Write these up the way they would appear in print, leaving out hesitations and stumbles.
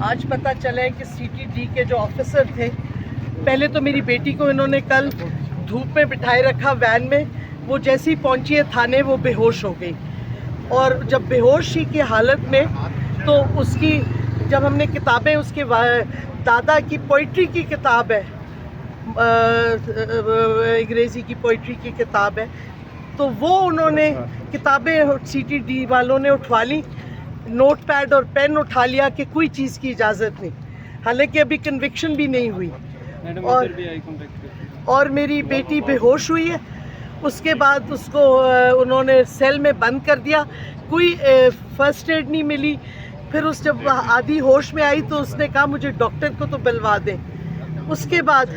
आज पता चला है कि सीटीडी के जो ऑफिसर थे, पहले तो मेरी बेटी को इन्होंने कल धूप में बिठाए रखा वैन में। वो जैसे ही पहुंची है थाने वो बेहोश हो गई, और जब बेहोशी की हालत में तो उसकी जब हमने किताबें, उसके दादा की पोइट्री की किताब है, अंग्रेज़ी की पोइट्री की किताब है, तो वो उन्होंने किताबें सीटीडी वालों ने उठवा ली, नोट पैड और पेन उठा लिया कि कोई चीज़ की इजाज़त नहीं, हालांकि अभी कन्विक्शन भी नहीं हुई। और मेरी बेटी बेहोश हुई है। उसके बाद उसको उन्होंने सेल में बंद कर दिया, कोई फर्स्ट एड नहीं मिली। फिर उस जब आधी होश में आई तो उसने कहा मुझे डॉक्टर को तो बुलवा दें। उसके बाद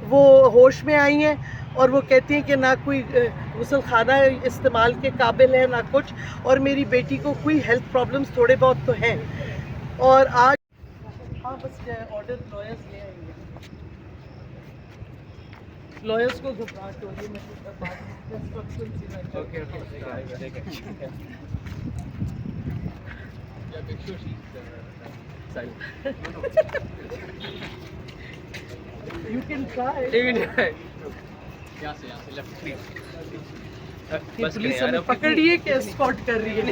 वो होश में आई हैं और वो कहती हैं कि ना कोई गुसल खाना इस्तेमाल के काबिल है ना कुछ, और मेरी बेटी को कोई हेल्थ प्रॉब्लम्स थोड़े बहुत तो हैं। और आज हाँ बस ऑर्डर लॉयर्स ले आएंगे, लॉयर्स को घबराहट हो रही है। You can try. यहाँ से लेफ्ट प्लीज। पुलिस हमें पकड़ रही है कि एस्कॉर्ट कर रही है?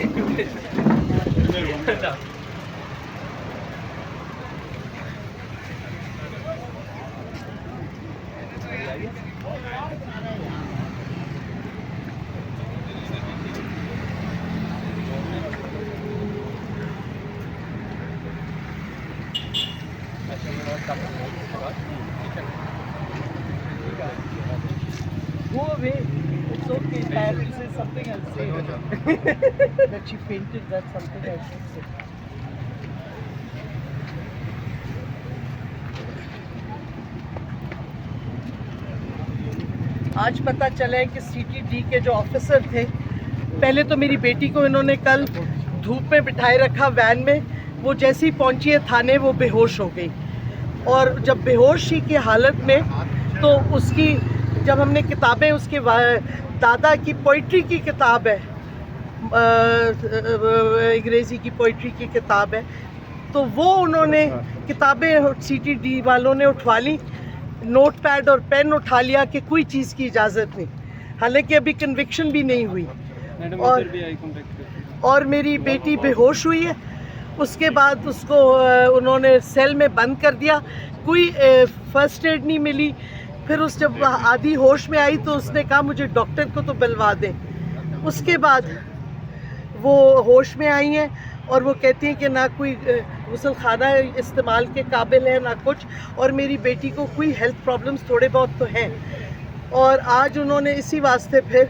Go away. It's okay. I have to say something. I'll say that she fainted. That's something I should say. आज पता चला है कि सीटीडी के जो ऑफिसर थे, पहले तो मेरी बेटी को इन्होंने कल धूप में बिठाए रखा वैन में। वो जैसे ही पहुंची है थाने वो बेहोश हो गई, और जब बेहोशी की हालत में तो उसकी जब हमने किताबें, उसके दादा की पोइट्री की किताब है, अंग्रेज़ी की पोइट्री की किताब है, तो वो उन्होंने किताबें सीटीडी वालों ने उठवा ली, नोट पैड और पेन उठा लिया कि कोई चीज़ की इजाज़त नहीं, हालांकि अभी कन्विक्शन भी नहीं हुई। और मेरी बेटी बेहोश हुई है। उसके बाद उसको उन्होंने सेल में बंद कर दिया, कोई फर्स्ट एड नहीं मिली। फिर उस जब आधी होश में आई तो उसने कहा मुझे डॉक्टर को तो बुलवा दें। उसके बाद वो होश में आई हैं और वो कहती हैं कि ना कोई गुसल खाना इस्तेमाल के काबिल है ना कुछ, और मेरी बेटी को कोई हेल्थ प्रॉब्लम्स थोड़े बहुत तो हैं। और आज उन्होंने इसी वास्ते फिर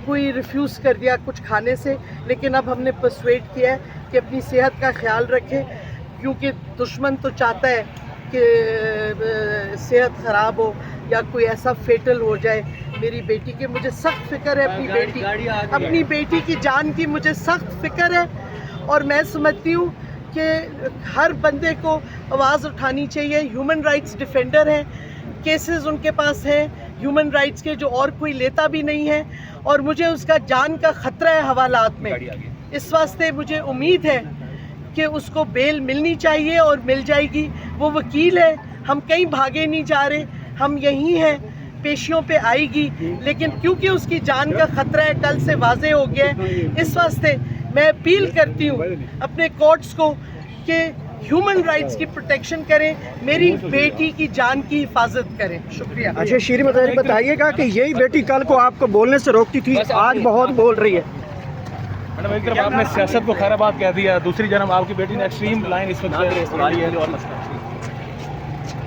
कोई रिफ्यूज़ कर दिया कुछ खाने से, लेकिन अब हमने पर्सुएड किया है कि अपनी सेहत का ख्याल रखें, क्योंकि दुश्मन तो चाहता है कि सेहत ख़राब हो या कोई ऐसा फेटल हो जाए मेरी बेटी की। मुझे सख्त फ़िक्र है अपनी बेटी की जान की, मुझे सख्त फ़िक्र है। और मैं समझती हूँ कि हर बंदे को आवाज़ उठानी चाहिए। ह्यूमन राइट्स डिफेंडर हैं, केसेस उनके पास हैं ह्यूमन राइट्स के जो और कोई लेता भी नहीं है, और मुझे उसका जान का ख़तरा है हवालात में। इस वास्ते मुझे उम्मीद है कि उसको बेल मिलनी चाहिए और मिल जाएगी। वो वकील है, हम कहीं भागे नहीं जा रहे, हम यहीं हैं, पेशियों पे आएगी, लेकिन क्योंकि उसकी जान का ख़तरा है कल से वाजे हो गया है, इस वास्ते मैं अपील करती हूँ अपने कोर्ट्स को कि ह्यूमन राइट्स की प्रोटेक्शन करें, मेरी बेटी की जान की हिफाजत करें। शुक्रिया। अच्छा शीरी बताइएगा कि यही बेटी कल को आपको बोलने से रोकती थी, आज बहुत बोल रही है। मैडम एक तरफ आपने सियासत को खैराबाद कह दिया, दूसरी जन्म आपकी बेटी ने एक्सट्रीम लाइन इस वक्त वाली है। और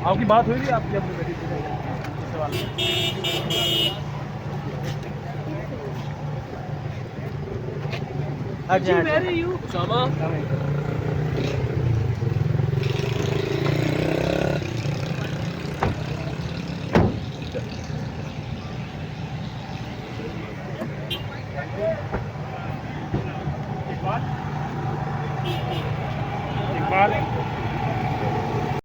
आपकी बात हुई थी आपकी अपनी बेटी से?